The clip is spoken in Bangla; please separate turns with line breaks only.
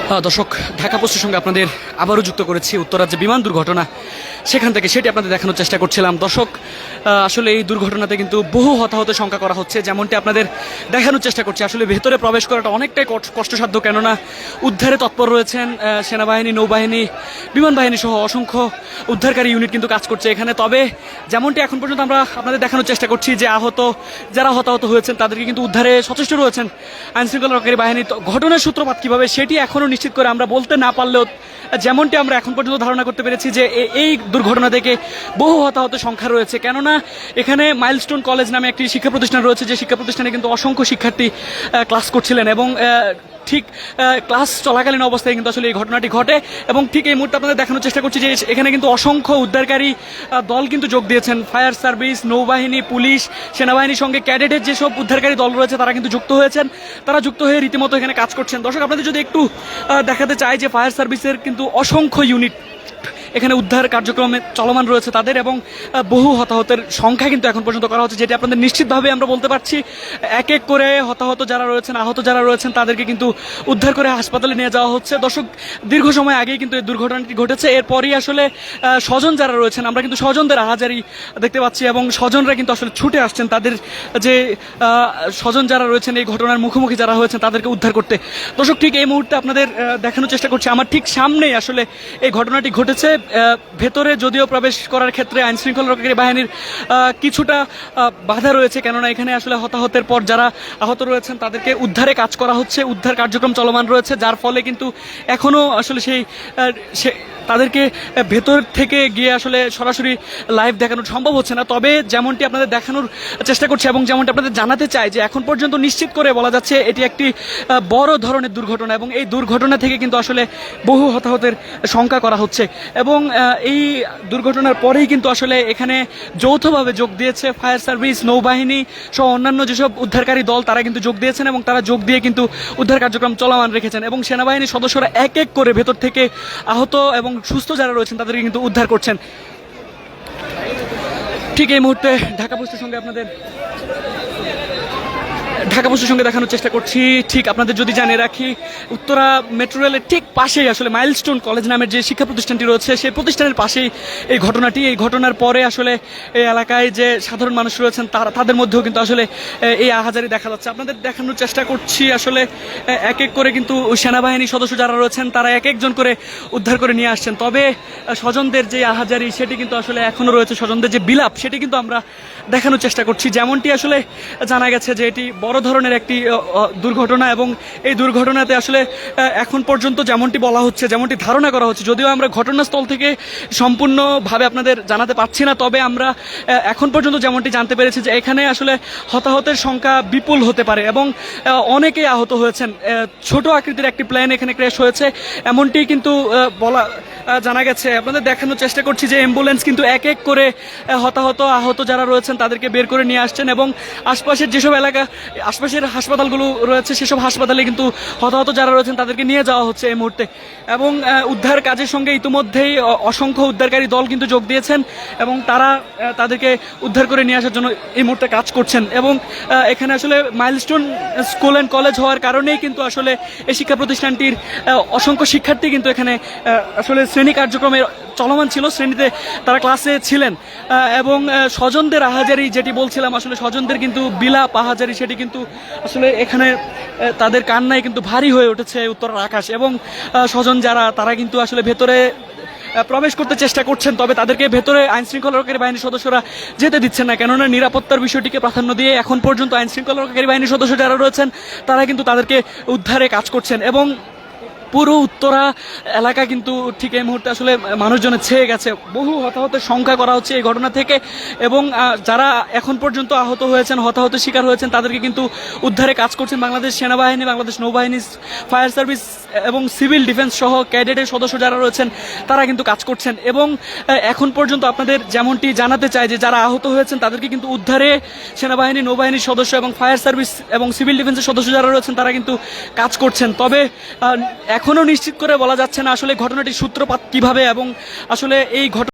দর্শক, ঢাকা পোস্টের সঙ্গে আপনাদের আবারও যুক্ত করেছি উত্তরার যে বিমান দুর্ঘটনা সেখান থেকে সেটি আপনাদের দেখানোর চেষ্টা করছিলাম। দর্শক, আসলে এই দুর্ঘটনাতে কিন্তু বহু হতাহতের সংখ্যা করা হচ্ছে, যেমনটি আপনাদের দেখানোর চেষ্টা করছি। আসলে ভেতরে প্রবেশ করাটা অনেকটাই কষ্টসাধ্য, কেননা উদ্ধারে তৎপর রয়েছেন সেনাবাহিনী, নৌবাহিনী, বিমান বাহিনী সহ অসংখ্য উদ্ধারকারী ইউনিট কিন্তু কাজ করছে এখানে। তবে যেমনটি এখন পর্যন্ত আমরা আপনাদের দেখানোর চেষ্টা করছি যে যারা হতাহত হয়েছেন তাদেরকে কিন্তু উদ্ধারে সচেষ্ট রয়েছেন আইনশৃঙ্খলা রক্ষাকারী বাহিনী। ঘটনার সূত্রপাত কীভাবে সেটি এখনও নিশ্চিত করে আমরা বলতে না পারলেও যেমনটি আমরা এখন পর্যন্ত ধারণা করতে পেরেছি যে এই দুর্ঘটনা থেকে বহু হতাহত সংখ্যা রয়েছে, কেননা এখানে মাইলস্টোন কলেজ নামে একটি শিক্ষা প্রতিষ্ঠান রয়েছে, যে শিক্ষা প্রতিষ্ঠানে কিন্তু অসংখ্য শিক্ষার্থী ক্লাস করছিলেন এবং ঠিক ক্লাস চলাকালীন অবস্থায় কিন্তু আসলে এই ঘটনাটি ঘটে। এবং ঠিক এই মুহূর্তে আপনাদের দেখানোর চেষ্টা করছি যে এখানে কিন্তু অসংখ্য উদ্ধারকারী দল কিন্তু যোগ দিয়েছেন। ফায়ার সার্ভিস, নৌবাহিনী, পুলিশ, সেনাবাহিনীর সঙ্গে ক্যাডেটের যেসব উদ্ধারকারী দল রয়েছে তারা কিন্তু যুক্ত হয়েছেন, তারা যুক্ত হয়ে রীতিমতো এখানে কাজ করছেন। দর্শক, আপনাদের যদি একটু দেখাতে চাই যে ফায়ার সার্ভিসের কিন্তু অসংখ্য ইউনিট এখানে উদ্ধার কার্যক্রমে চলমান রয়েছে তাদের, এবং বহু হতাহতের সংখ্যা কিন্তু এখন পর্যন্ত করা হচ্ছে, যেটি আপনাদের নিশ্চিতভাবে আমরা বলতে পারছি। এক এক করে হতাহত যারা রয়েছেন, আহত যারা রয়েছেন তাদেরকে কিন্তু উদ্ধার করে হাসপাতালে নিয়ে যাওয়া হচ্ছে। দর্শক, দীর্ঘ সময় আগেই কিন্তু এই দুর্ঘটনাটি ঘটেছে। এরপরই আসলে স্বজন যারা রয়েছেন, আমরা কিন্তু স্বজনদের আহাজারি দেখতে পাচ্ছি এবং স্বজনরা কিন্তু আসলে ছুটে আসছেন তাদের যে স্বজন যারা রয়েছেন এই ঘটনার মুখোমুখি যারা হয়েছেন তাদেরকে উদ্ধার করতে। দর্শক, ঠিক এই মুহূর্তে আপনাদের দেখানোর চেষ্টা করছি, আমার ঠিক সামনেই আসলে এই ঘটনাটি ঘটেছে। ভেতরে যদিও প্রবেশ করার ক্ষেত্রে আইনশৃঙ্খলা রক্ষাকারী বাহিনীর কিছুটা বাধা রয়েছে, কেননা এখানে আসলে হতাহতের পর যারা আহত রয়েছেন তাদেরকে উদ্ধারে কাজ করা হচ্ছে, উদ্ধার কার্যক্রম চলমান রয়েছে, যার ফলে কিন্তু এখনও আসলে তাদেরকে ভেতর থেকে গিয়ে আসলে সরাসরি লাইভ দেখানো সম্ভব হচ্ছে না। তবে যেমনটি আপনাদের দেখানোর চেষ্টা করছি এবং যেমনটি আপনাদের জানাতে চাই যে এখন পর্যন্ত নিশ্চিত করে বলা যাচ্ছে এটি একটি বড় ধরনের দুর্ঘটনা, এবং এই দুর্ঘটনা থেকে কিন্তু আসলে বহু হতাহতের সংখ্যা করা হচ্ছে। এবং এই দুর্ঘটনার পরেই কিন্তু আসলে এখানে যৌথভাবে যোগ দিয়েছে ফায়ার সার্ভিস, নৌবাহিনী সহ অন্যান্য যেসব উদ্ধারকারী দল, তারা কিন্তু যোগ দিয়েছেন এবং তারা যোগ দিয়ে কিন্তু উদ্ধার কার্যক্রম চলমান রেখেছেন। এবং সেনাবাহিনীর সদস্যরা এক এক করে ভেতর থেকে আহত এবং সুস্থ যারা রয়েছেন তাদেরকে কিন্তু উদ্ধার করছেন। ঠিক এই মুহূর্তে ঢাকা পোস্টের সঙ্গে দেখানোর চেষ্টা করছি। ঠিক আপনাদের যদি জানিয়ে রাখি, উত্তরা মেট্রো রেলের ঠিক পাশেই আসলে মাইলস্টোন কলেজ নামের যে শিক্ষা প্রতিষ্ঠানটি রয়েছে সেই প্রতিষ্ঠানের পাশেই এই ঘটনাটি। এই ঘটনার পরে আসলে এই এলাকায় যে সাধারণ মানুষ রয়েছেন তাদের মধ্যেও কিন্তু আসলে এই আহাজারি দেখা যাচ্ছে। আপনাদের দেখানোর চেষ্টা করছি আসলে এক এক করে কিন্তু সেনাবাহিনীর সদস্য যারা রয়েছেন তারা এক একজন করে উদ্ধার করে নিয়ে আসছেন। তবে স্বজনদের যে আহাজারি সেটি কিন্তু আসলে এখনও রয়েছে, স্বজনদের যে বিলাপ সেটি কিন্তু আমরা দেখানোর চেষ্টা করছি। যেমনটি আসলে জানা গেছে যে এটি বড় ধরনের একটি দুর্ঘটনা, এবং এই দুর্ঘটনাতে আসলে এখন পর্যন্ত যেমনটি বলা হচ্ছে, যেমনটি ধারণা করা হচ্ছে, যদিও আমরা ঘটনাস্থল থেকে সম্পূর্ণভাবে আপনাদের জানাতে পারছি না, তবে আমরা এখন পর্যন্ত যেমনটি জানতে পেরেছি যে এখানে আসলে হতাহতের সংখ্যা বিপুল হতে পারে এবং অনেকেই আহত হয়েছেন। ছোট আকৃতির একটি প্লেন এখানে ক্র্যাশ হয়েছে এমনটি কিন্তু জানা গেছে। আপনাদের দেখানোর চেষ্টা করছি যে অ্যাম্বুলেন্স কিন্তু এক এক করে হতাহত আহত যারা রয়েছেন তাদেরকে বের করে নিয়ে আসছেন, এবং আশপাশের যেসব আশপাশের হাসপাতালগুলো রয়েছে সেসব হাসপাতালে কিন্তু হতাহত যারা রয়েছেন তাদেরকে নিয়ে যাওয়া হচ্ছে এই মুহূর্তে। এবং উদ্ধার কাজের সঙ্গে ইতিমধ্যেই অসংখ্য উদ্ধারকারী দল কিন্তু যোগ দিয়েছেন এবং তারা তাদেরকে উদ্ধার করে নিয়ে আসার জন্য এই মুহূর্তে কাজ করছেন। এবং এখানে আসলে মাইলস্টোন স্কুল অ্যান্ড কলেজ হওয়ার কারণেই কিন্তু আসলে এই শিক্ষা প্রতিষ্ঠানটির অসংখ্য শিক্ষার্থী কিন্তু এখানে আসলে শ্রেণী কার্যক্রমে চলমান ছিল, শ্রেণীতে তারা ক্লাসে ছিলেন। এবং স্বজনদের আহাজারি যেটি বলছিলাম, আসলে স্বজনদের কিন্তু বিলাপ আহাজারি সেটি কিন্তু আসলে এখানে তাদের কান্নায় কিন্তু ভারী হয়ে উঠেছে উত্তরার আকাশ। এবং স্বজন যারা তারা কিন্তু আসলে ভেতরে প্রবেশ করতে চেষ্টা করছেন, তবে তাদেরকে ভেতরে আইনশৃঙ্খলা রক্ষাকারী বাহিনীর সদস্যরা যেতে দিচ্ছেন না, কেননা নিরাপত্তার বিষয়টিকে প্রাধান্য দিয়ে এখন পর্যন্ত আইনশৃঙ্খলা রক্ষাকারী বাহিনীর সদস্য যারা রয়েছেন তারা কিন্তু তাদেরকে উদ্ধারে কাজ করছেন। এবং পুরো উত্তরা এলাকা কিন্তু ঠিক এই মুহূর্তে আসলে মানুষজনে ছেয়ে গেছে। বহু হতাহতের সংখ্যা করা হচ্ছে এই ঘটনা থেকে, এবং যারা এখন পর্যন্ত আহত হয়েছেন, হতাহতের শিকার হয়েছেন তাদেরকে কিন্তু উদ্ধারে কাজ করছেন বাংলাদেশ সেনাবাহিনী, বাংলাদেশ নৌবাহিনী, ফায়ার সার্ভিস এবং সিভিল ডিফেন্স সহ ক্যাডেটের সদস্য যারা রয়েছেন তারা কিন্তু কাজ করছেন। এবং এখন পর্যন্ত আপনাদের যেমনটি জানাতে চাই যে যারা আহত হয়েছেন তাদেরকে কিন্তু উদ্ধারে সেনাবাহিনী, নৌবাহিনীর সদস্য এবং ফায়ার সার্ভিস এবং সিভিল ডিফেন্সের সদস্য যারা রয়েছেন তারা কিন্তু কাজ করছেন। তবে এখনও নিশ্চিত করে বলা যাচ্ছে না আসলে ঘটনাটির সূত্রপাত কিভাবে, এবং আসলে এই ঘটনা